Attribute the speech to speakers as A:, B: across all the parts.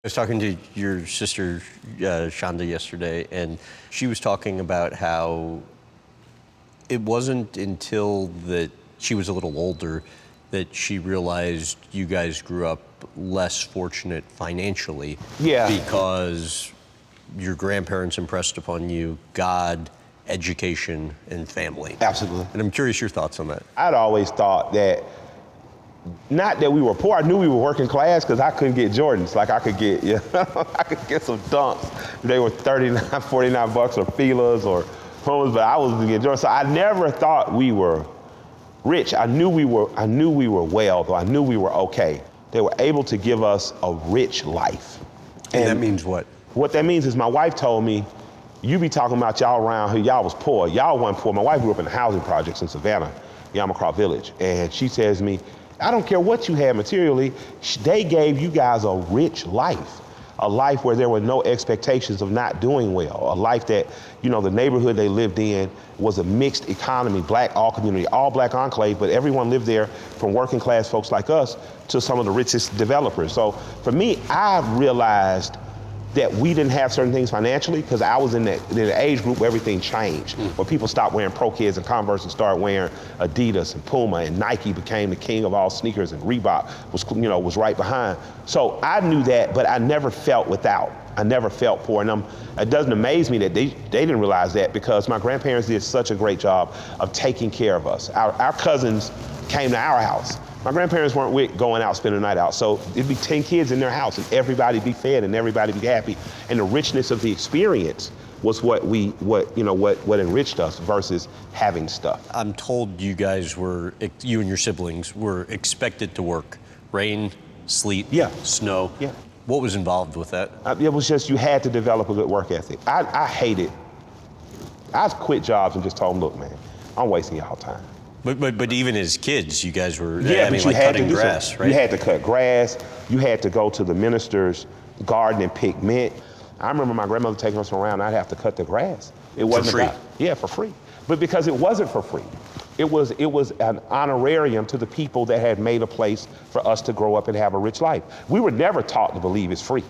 A: was talking to your sister, Shonda, yesterday, and she was talking about how it wasn't until that she was a little older that she realized you guys grew up less fortunate financially.
B: Yeah.
A: Because your grandparents impressed upon you God, education, and family.
B: Absolutely.
A: And I'm curious your thoughts on that.
B: I'd always thought that, not that we were poor, I knew we were working class because I couldn't get Jordans. Like I could get, I could get some dunks. They were 39, 49 bucks or Fila's or Pumas, but I was to get Jordans. So I never thought we were rich. I knew we were well, though I knew we were okay. They were able to give us a rich life.
A: And that means what?
B: What that means is my wife told me, you be talking about y'all around here, y'all was poor. Y'all wasn't poor. My wife grew up in the housing projects in Savannah, Yamacraw Village. And she says to me, I don't care what you had materially, they gave you guys a rich life. A life where there were no expectations of not doing well. A life that, the neighborhood they lived in was a mixed economy, black, all community, all black enclave, but everyone lived there from working class folks like us to some of the richest developers. So for me, I realized that we didn't have certain things financially because I was in the age group where everything changed, where people stopped wearing Pro Kids and Converse and started wearing Adidas and Puma, and Nike became the king of all sneakers, and Reebok was right behind. So I knew that, but I never felt without. I never felt poor, and it doesn't amaze me that they didn't realize that, because my grandparents did such a great job of taking care of us. Our cousins came to our house. My grandparents weren't with going out, spending the night out. So it'd be 10 kids in their house and everybody be fed and everybody be happy. And the richness of the experience was what enriched us versus having stuff.
A: I'm told you guys you and your siblings were expected to work. Rain, sleet, snow.
B: Yeah.
A: What was involved with that?
B: It was just, you had to develop a good work ethic. I hate it. I quit jobs and just told them, look, man, I'm wasting y'all time.
A: But even as kids, you guys were
B: cutting
A: grass, right?
B: You had to cut grass. You had to go to the minister's garden and pick mint. I remember my grandmother taking us around. I'd have to cut the grass. It wasn't
A: for free.
B: For free. But because it wasn't for free, it was an honorarium to the people that had made a place for us to grow up and have a rich life. We were never taught to believe it's free.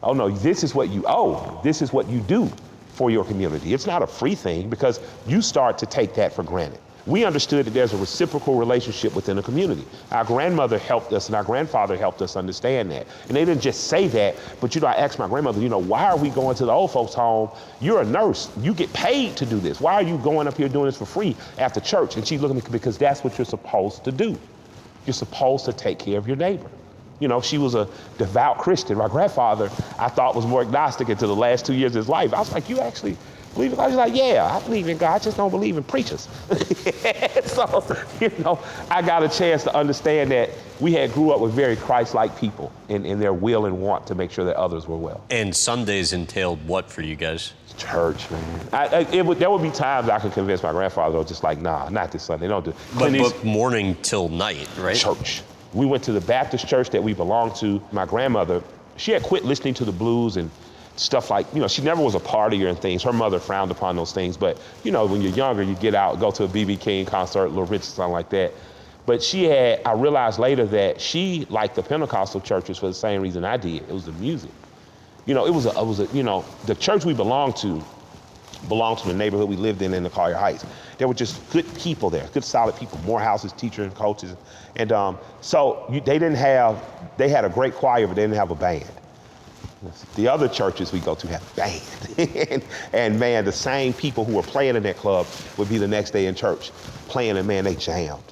B: Oh no, this is what you owe. This is what you do for your community. It's not a free thing because you start to take that for granted. We understood that there's a reciprocal relationship within a community. Our grandmother helped us and our grandfather helped us understand that. And they didn't just say that, but I asked my grandmother, why are we going to the old folks' home? You're a nurse, you get paid to do this. Why are you going up here doing this for free after church? And she looked at me, because that's what you're supposed to do. You're supposed to take care of your neighbor. She was a devout Christian. My grandfather, I thought, was more agnostic until the last 2 years of his life. I was like, you actually believe in God? He's like, yeah, I believe in God, I just don't believe in preachers. So, I got a chance to understand that we grew up with very Christ-like people in their will and want to make sure that others were well.
A: And Sundays entailed what for you guys?
B: Church, man. There would be times I could convince my grandfather, just like, nah, not this Sunday, don't do it.
A: But morning till night, right?
B: Church. We went to the Baptist church that we belonged to. My grandmother, she had quit listening to the blues and stuff like, she never was a partier and things. Her mother frowned upon those things, but when you're younger, you get out, go to a B.B. King concert, Little Rich, something like that. But I realized later that she liked the Pentecostal churches for the same reason I did. It was the music. The church we belonged to the neighborhood we lived in the Collier Heights. There were just good people there, good solid people, Morehouse's teachers and coaches. And they had a great choir, but they didn't have a band. The other churches we go to have a band. and man, the same people who were playing in that club would be the next day in church playing, and man, they jammed.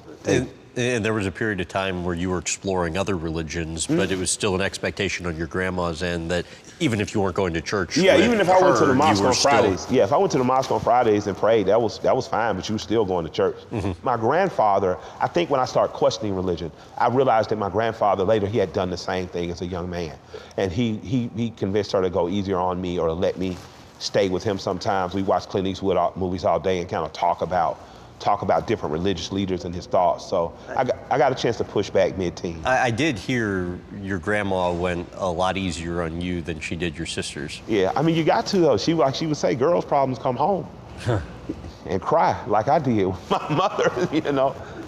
A: And there was a period of time where you were exploring other religions, but it was still an expectation on your grandma's end that even if you weren't going to church,
B: even if I went to the mosque on Fridays, if I went to the mosque on Fridays and prayed, that was fine, but you were still going to church. Mm-hmm. My grandfather, I think when I started questioning religion, I realized that my grandfather later, he had done the same thing as a young man. And he convinced her to go easier on me or to let me stay with him sometimes. We watched Clint Eastwood movies all day and kind of talk about different religious leaders and his thoughts. So I got a chance to push back mid-teen.
A: I did hear your grandma went a lot easier on you than she did your sisters.
B: Yeah, you got to though. She would say, girls' problems come home and cry like I did with my mother,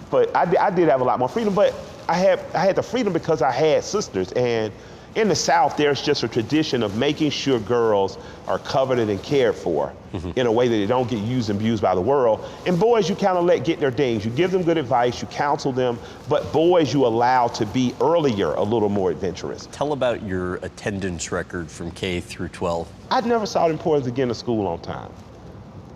B: But I did have a lot more freedom, but I had the freedom because I had sisters, and In the South, there's just a tradition of making sure girls are coveted and cared for in a way that they don't get used and abused by the world. And boys, you kind of let get their things. You give them good advice, you counsel them, but boys you allow to be earlier a little more adventurous.
A: Tell about your attendance record from K through 12.
B: I never saw the importance of getting to school on time.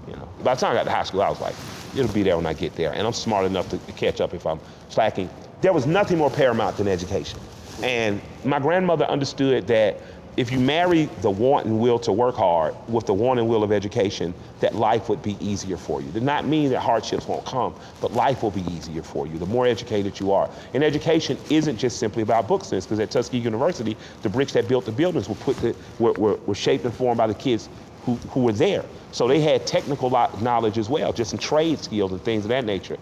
B: You know, by the time I got to high school, I was like, it'll be there when I get there. And I'm smart enough to catch up if I'm slacking. There was nothing more paramount than education. And my grandmother understood that if you marry the want and will to work hard with the want and will of education, that life would be easier for you. It does not mean that hardships won't come, but life will be easier for you the more educated you are. And education isn't just simply about books, because at Tuskegee University, the bricks that built the buildings were shaped and formed by the kids who were there. So they had technical knowledge as well, just in trade skills and things of that nature.